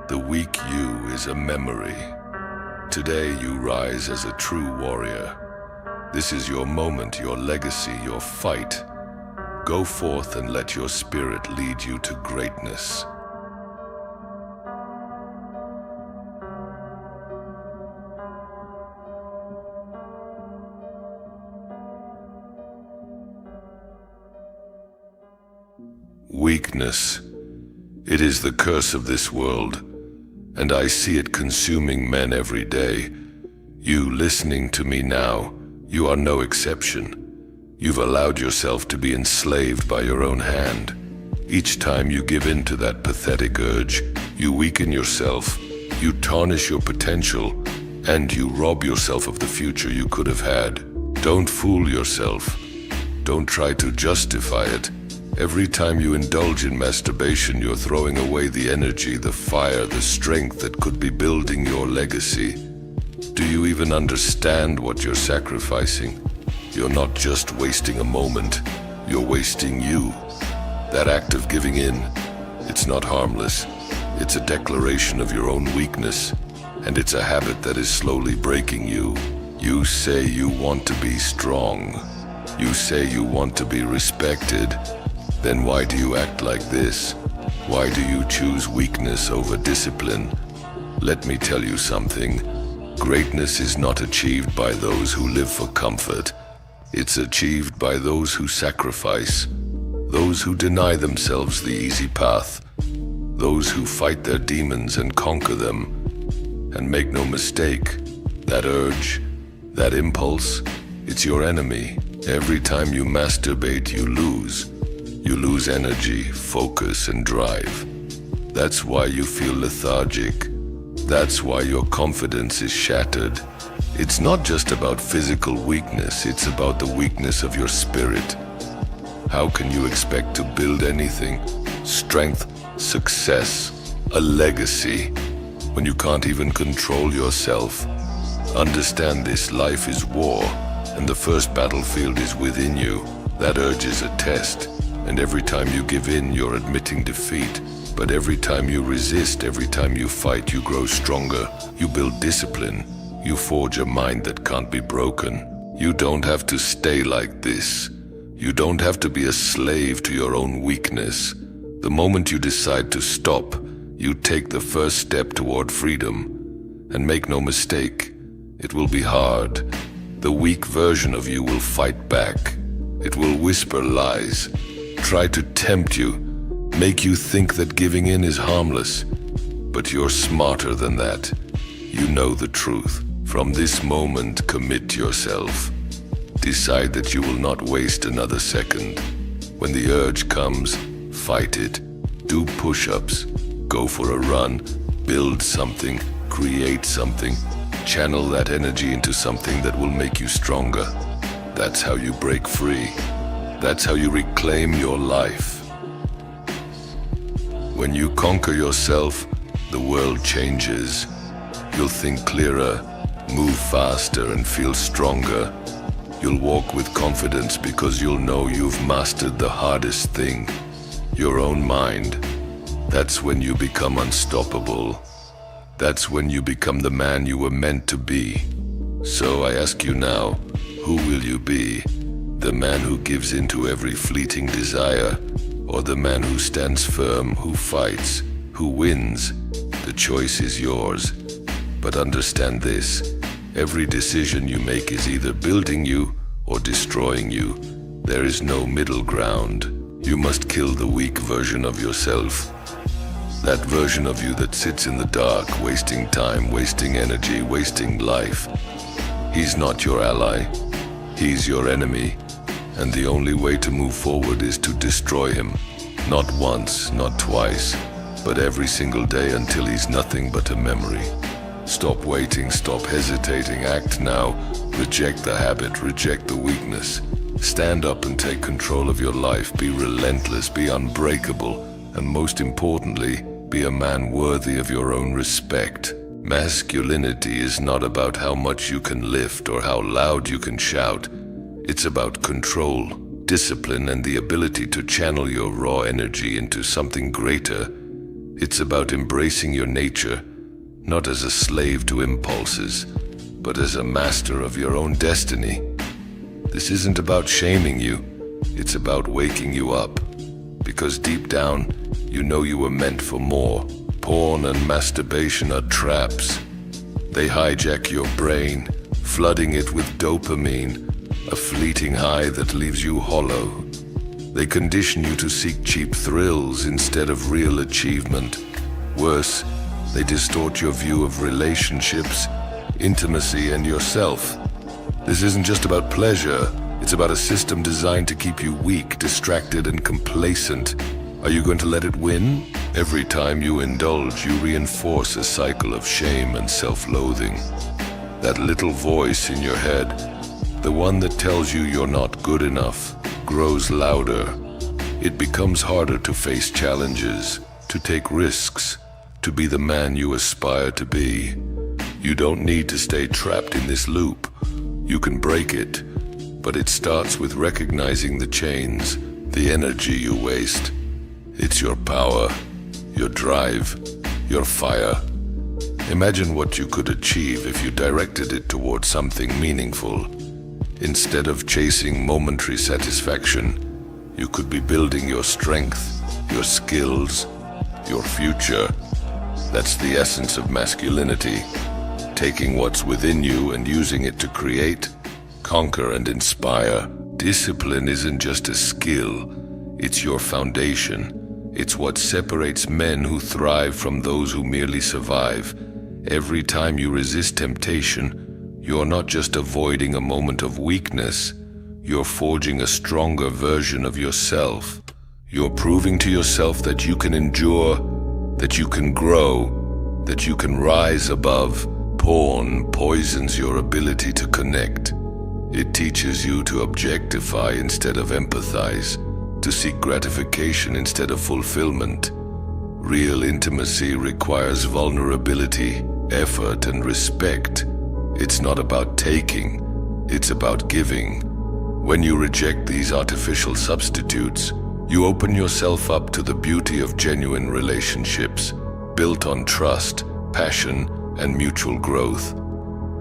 The weak you is a memory. Today you rise as a true warrior. This is your moment, your legacy, your fight. Go forth and let your spirit lead you to greatness. Weakness. It is the curse of this world, and I see it consuming men every day. You listening to me now, you are no exception. You've allowed yourself to be enslaved by your own hand. Each time you give in to that pathetic urge, you weaken yourself, you tarnish your potential, and you rob yourself of the future you could have had. Don't fool yourself. Don't try to justify it. Every time you indulge in masturbation, you're throwing away the energy, the fire, the strength that could be building your legacy. Do you even understand what you're sacrificing? You're not just wasting a moment, you're wasting you. That act of giving in, it's not harmless. It's a declaration of your own weakness, and it's a habit that is slowly breaking you. You say you want to be strong. You say you want to be respected. Then why do you act like this? Why do you choose weakness over discipline? Let me tell you something. Greatness is not achieved by those who live for comfort. It's achieved by those who sacrifice, those who deny themselves the easy path, those who fight their demons and conquer them. And make no mistake, that urge, that impulse, it's your enemy. Every time you masturbate, you lose. You lose energy, focus, and drive. That's why you feel lethargic. That's why your confidence is shattered. It's not just about physical weakness, it's about the weakness of your spirit. How can you expect to build anything, strength, success, a legacy, when you can't even control yourself? Understand this, life is war, and the first battlefield is within you. That urge is a test. And every time you give in, you're admitting defeat. But every time you resist, every time you fight, you grow stronger. You build discipline. You forge a mind that can't be broken. You don't have to stay like this. You don't have to be a slave to your own weakness. The moment you decide to stop, you take the first step toward freedom. And make no mistake, it will be hard. The weak version of you will fight back. It will whisper lies. Try to tempt you, make you think that giving in is harmless. But you're smarter than that. You know the truth. From this moment, commit yourself. Decide that you will not waste another second. When the urge comes, fight it. Do push-ups. Go for a run. Build something. Create something. Channel that energy into something that will make you stronger. That's how you break free. That's how you reclaim your life. When you conquer yourself, the world changes. You'll think clearer, move faster, and feel stronger. You'll walk with confidence because you'll know you've mastered the hardest thing, your own mind. That's when you become unstoppable. That's when you become the man you were meant to be. So I ask you now, who will you be? The man who gives in to every fleeting desire, or the man who stands firm, who fights, who wins? The choice is yours. But understand this, every decision you make is either building you or destroying you. There is no middle ground. You must kill the weak version of yourself. That version of you that sits in the dark, wasting time, wasting energy, wasting life. He's not your ally. He's your enemy. And the only way to move forward is to destroy him. Not once, not twice, but every single day until he's nothing but a memory. Stop waiting, stop hesitating, act now. Reject the habit, reject the weakness. Stand up and take control of your life. Be relentless, be unbreakable, and most importantly, be a man worthy of your own respect. Masculinity is not about how much you can lift or how loud you can shout. It's about control, discipline, and the ability to channel your raw energy into something greater. It's about embracing your nature, not as a slave to impulses, but as a master of your own destiny. This isn't about shaming you, it's about waking you up. Because deep down, you know you were meant for more. Porn and masturbation are traps. They hijack your brain, flooding it with dopamine, a fleeting high that leaves you hollow. They condition you to seek cheap thrills instead of real achievement. Worse, they distort your view of relationships, intimacy, and yourself. This isn't just about pleasure, it's about a system designed to keep you weak, distracted, and complacent. Are you going to let it win? Every time you indulge, you reinforce a cycle of shame and self-loathing. That little voice in your head, the one that tells you you're not good enough, grows louder. It becomes harder to face challenges, to take risks, to be the man you aspire to be. You don't need to stay trapped in this loop. You can break it, but it starts with recognizing the chains, the energy you waste. It's your power, your drive, your fire. Imagine what you could achieve if you directed it towards something meaningful. Instead of chasing momentary satisfaction, you could be building your strength, your skills, your future. That's the essence of masculinity. Taking what's within you and using it to create, conquer, and inspire. Discipline isn't just a skill, it's your foundation. It's what separates men who thrive from those who merely survive. Every time you resist temptation, you're not just avoiding a moment of weakness, you're forging a stronger version of yourself. You're proving to yourself that you can endure, that you can grow, that you can rise above. Porn poisons your ability to connect. It teaches you to objectify instead of empathize, to seek gratification instead of fulfillment. Real intimacy requires vulnerability, effort, and respect. It's not about taking, it's about giving. When you reject these artificial substitutes, you open yourself up to the beauty of genuine relationships, built on trust, passion, and mutual growth.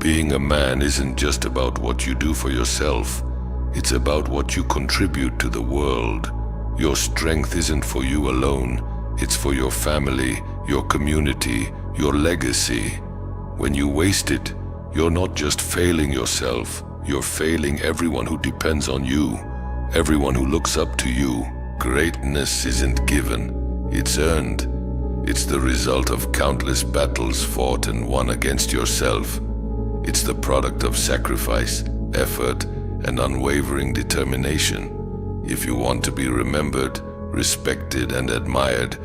Being a man isn't just about what you do for yourself, it's about what you contribute to the world. Your strength isn't for you alone, it's for your family, your community, your legacy. When you waste it, you're not just failing yourself, you're failing everyone who depends on you, everyone who looks up to you. Greatness isn't given, it's earned. It's the result of countless battles fought and won against yourself. It's the product of sacrifice, effort, and unwavering determination. If you want to be remembered, respected, and admired,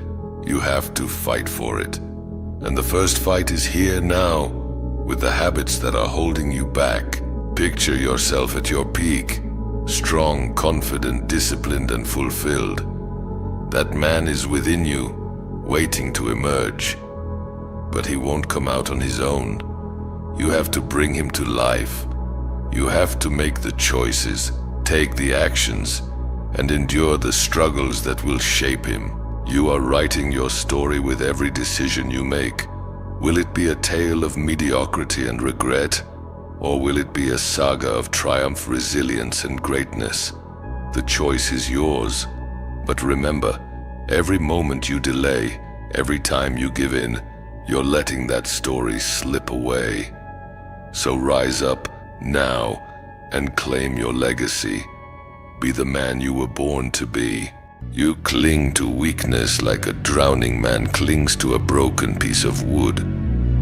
you have to fight for it. And the first fight is here now, with the habits that are holding you back. Picture yourself at your peak, strong, confident, disciplined, and fulfilled. That man is within you, waiting to emerge. But he won't come out on his own. You have to bring him to life. You have to make the choices, take the actions, and endure the struggles that will shape him. You are writing your story with every decision you make. Will it be a tale of mediocrity and regret? Or will it be a saga of triumph, resilience, and greatness? The choice is yours. But remember, every moment you delay, every time you give in, you're letting that story slip away. So rise up now and claim your legacy. Be the man you were born to be. You cling to weakness like a drowning man clings to a broken piece of wood.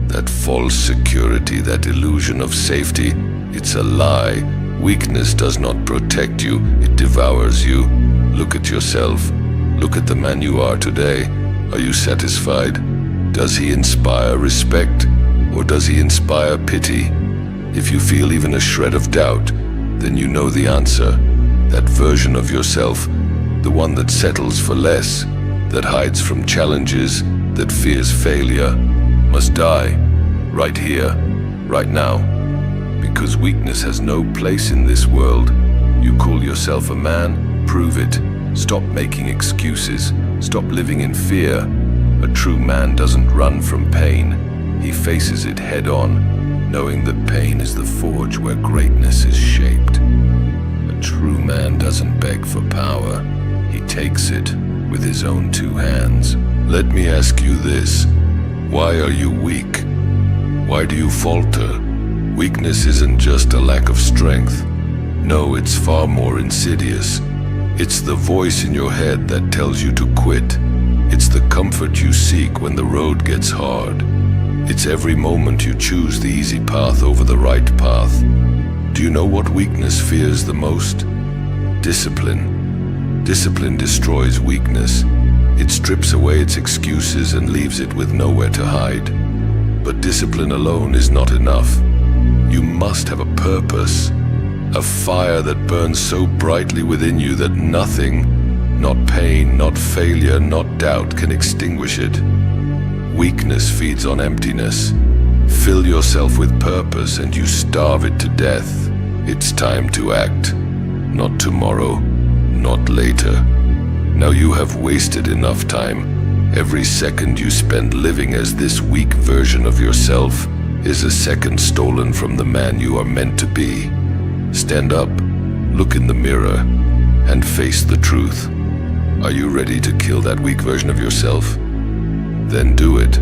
That false security, that illusion of safety, it's a lie. Weakness does not protect you, it devours you. Look at yourself. Look at the man you are today. Are you satisfied? Does he inspire respect, or does he inspire pity? If you feel even a shred of doubt, then you know the answer. That version of yourself, the one that settles for less, that hides from challenges, that fears failure, must die, right here, right now. Because weakness has no place in this world. You call yourself a man, prove it. Stop making excuses. Stop living in fear. A true man doesn't run from pain. He faces it head-on, knowing that pain is the forge where greatness is shaped. A true man doesn't beg for power. He takes it with his own two hands. Let me ask you this. Why are you weak? Why do you falter? Weakness isn't just a lack of strength. No, it's far more insidious. It's the voice in your head that tells you to quit. It's the comfort you seek when the road gets hard. It's every moment you choose the easy path over the right path. Do you know what weakness fears the most? Discipline. Discipline destroys weakness. It strips away its excuses and leaves it with nowhere to hide. But discipline alone is not enough. You must have a purpose, a fire that burns so brightly within you that nothing, not pain, not failure, not doubt, can extinguish it. Weakness feeds on emptiness. Fill yourself with purpose and you starve it to death. It's time to act. Not tomorrow, not later. Now you have wasted enough time. Every second you spend living as this weak version of yourself is a second stolen from the man you are meant to be. Stand up, look in the mirror, and face the truth. Are you ready to kill that weak version of yourself? Then do it.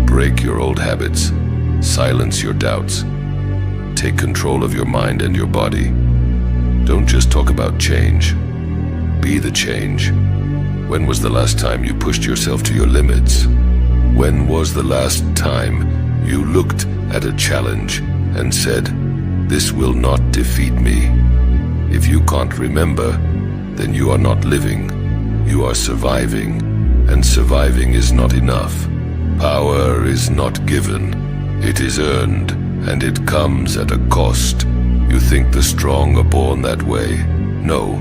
Break your old habits. Silence your doubts. Take control of your mind and your body. Don't just talk about change. Be the change. When was the last time you pushed yourself to your limits? When was the last time you looked at a challenge and said, "This will not defeat me"? If you can't remember, then you are not living. You are surviving, and surviving is not enough. Power is not given. It is earned, and it comes at a cost. You think the strong are born that way? No.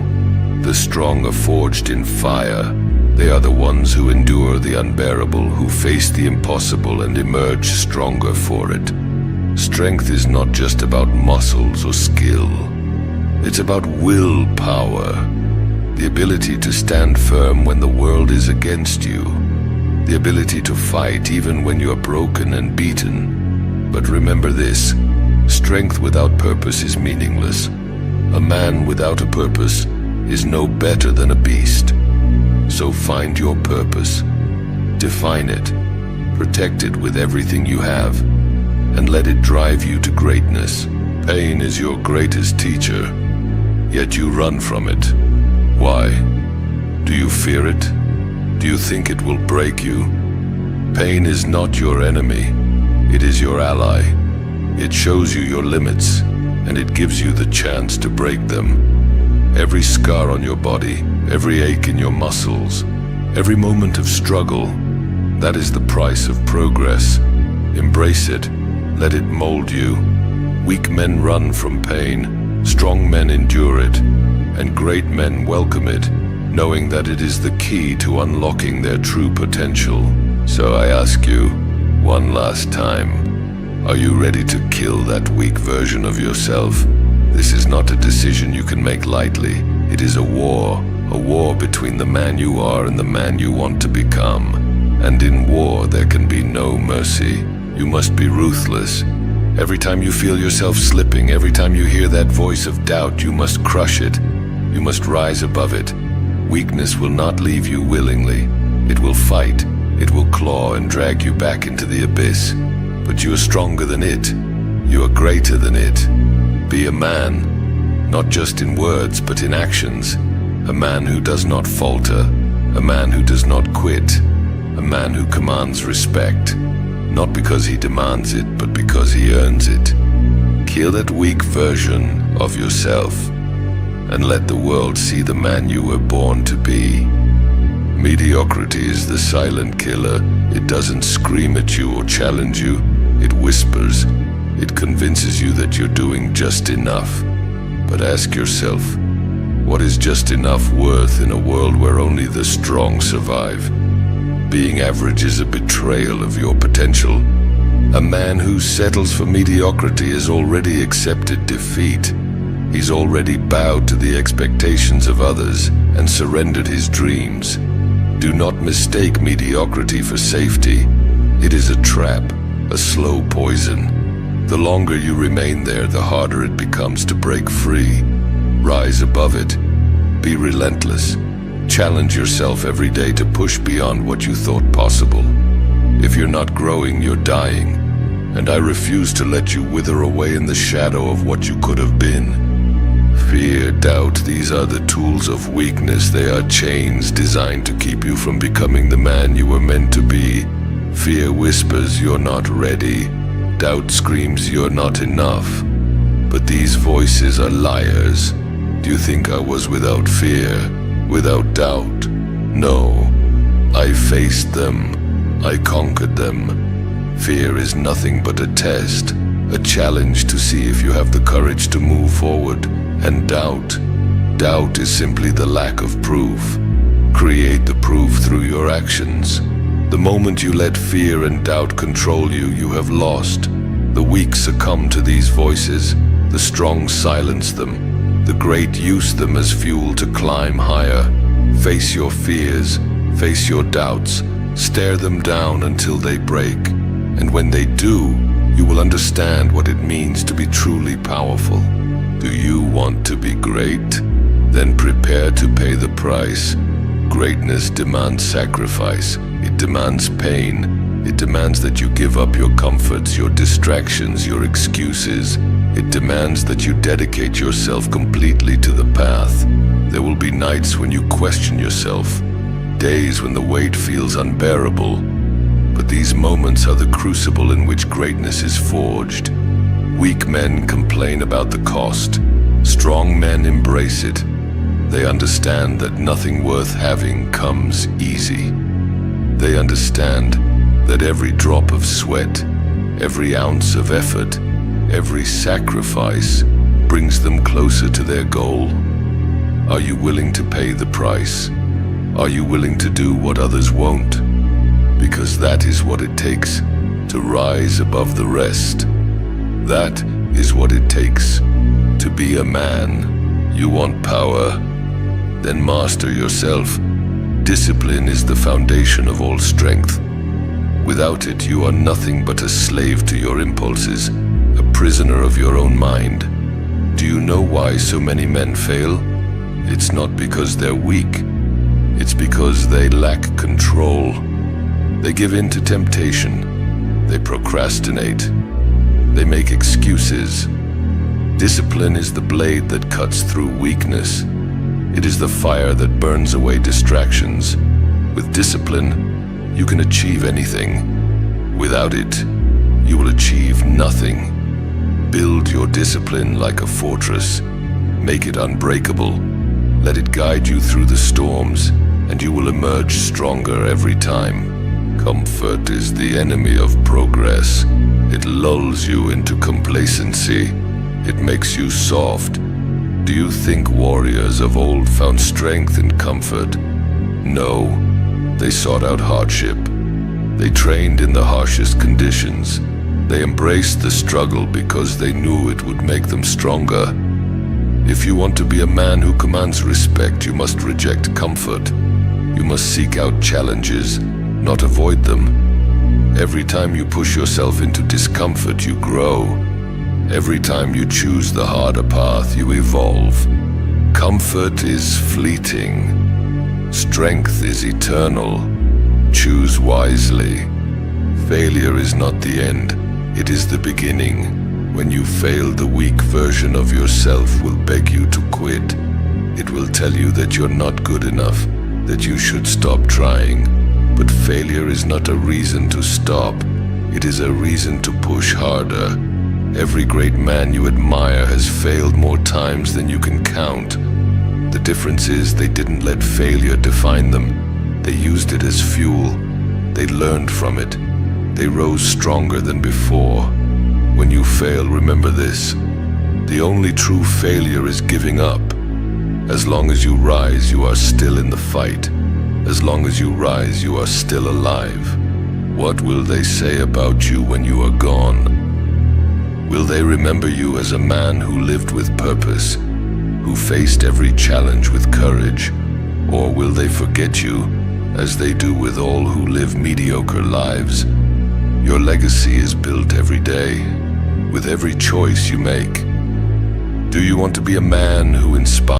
The strong are forged in fire. They are the ones who endure the unbearable, who face the impossible and emerge stronger for it. Strength is not just about muscles or skill. It's about willpower. The ability to stand firm when the world is against you. The ability to fight even when you are broken and beaten. But remember this, strength without purpose is meaningless. A man without a purpose is no better than a beast. So find your purpose, define it, protect it with everything you have, and let it drive you to greatness. Pain is your greatest teacher, yet you run from it. Why? Do you fear it? Do you think it will break you? Pain is not your enemy, it is your ally. It shows you your limits, and it gives you the chance to break them. Every scar on your body, every ache in your muscles, every moment of struggle, that is the price of progress. Embrace it, let it mold you. Weak men run from pain, strong men endure it, and great men welcome it, knowing that it is the key to unlocking their true potential. So I ask you, one last time, are you ready to kill that weak version of yourself? This is not a decision you can make lightly. It is a war between the man you are and the man you want to become. And in war, there can be no mercy. You must be ruthless. Every time you feel yourself slipping, every time you hear that voice of doubt, you must crush it. You must rise above it. Weakness will not leave you willingly. It will fight, it will claw and drag you back into the abyss. But you are stronger than it. You are greater than it. Be a man, not just in words, but in actions. A man who does not falter, a man who does not quit, a man who commands respect, not because he demands it, but because he earns it. Kill that weak version of yourself, and let the world see the man you were born to be. Mediocrity is the silent killer. It doesn't scream at you or challenge you. It whispers. It convinces you that you're doing just enough. But ask yourself, what is just enough worth in a world where only the strong survive? Being average is a betrayal of your potential. A man who settles for mediocrity has already accepted defeat. He's already bowed to the expectations of others and surrendered his dreams. Do not mistake mediocrity for safety. It is a trap, a slow poison. The longer you remain there, the harder it becomes to break free. Rise above it. Be relentless. Challenge yourself every day to push beyond what you thought possible. If you're not growing, you're dying, and I refuse to let you wither away in the shadow of what you could have been. Fear, doubt, these are the tools of weakness. They are chains designed to keep you from becoming the man you were meant to be. Fear whispers you're not ready. Doubt screams you're not enough. But these voices are liars. Do you think I was without fear, without doubt? No. I faced them. I conquered them. Fear is nothing but a test, a challenge to see if you have the courage to move forward. And doubt is simply the lack of proof. Create the proof through your actions. The moment you let fear and doubt control you, you have lost. The weak succumb to these voices. The strong silence them. The great use them as fuel to climb higher. Face your fears, face your doubts. Stare them down until they break. And when they do, you will understand what it means to be truly powerful. Do you want to be great? Then prepare to pay the price. Greatness demands sacrifice. It demands pain. It demands that you give up your comforts, your distractions, your excuses. It demands that you dedicate yourself completely to the path. There will be nights when you question yourself, days when the weight feels unbearable. But these moments are the crucible in which greatness is forged. Weak men complain about the cost. Strong men embrace it. They understand that nothing worth having comes easy. They understand that every drop of sweat, every ounce of effort, every sacrifice brings them closer to their goal. Are you willing to pay the price? Are you willing to do what others won't? Because that is what it takes to rise above the rest. That is what it takes to be a man. You want power? Then master yourself. Discipline is the foundation of all strength. Without it, you are nothing but a slave to your impulses, a prisoner of your own mind. Do you know why so many men fail? It's not because they're weak. It's because they lack control. They give in to temptation. They procrastinate. They make excuses. Discipline is the blade that cuts through weakness. It is the fire that burns away distractions. With discipline, you can achieve anything. Without it, you will achieve nothing. Build your discipline like a fortress. Make it unbreakable. Let it guide you through the storms, and you will emerge stronger every time. Comfort is the enemy of progress. It lulls you into complacency. It makes you soft. Do you think warriors of old found strength in comfort? No, they sought out hardship. They trained in the harshest conditions. They embraced the struggle because they knew it would make them stronger. If you want to be a man who commands respect, you must reject comfort. You must seek out challenges, not avoid them. Every time you push yourself into discomfort, you grow. Every time you choose the harder path, you evolve. Comfort is fleeting. Strength is eternal. Choose wisely. Failure is not the end. It is the beginning. When you fail, the weak version of yourself will beg you to quit. It will tell you that you're not good enough, that you should stop trying. But failure is not a reason to stop. It is a reason to push harder. Every great man you admire has failed more times than you can count. The difference is they didn't let failure define them. They used it as fuel. They learned from it. They rose stronger than before. When you fail, remember this. The only true failure is giving up. As long as you rise, you are still in the fight. As long as you rise, you are still alive. What will they say about you when you are gone? Will they remember you as a man who lived with purpose, who faced every challenge with courage? Or will they forget you as they do with all who live mediocre lives. Your legacy is built every day, with every choice you make. Do you want to be a man who inspires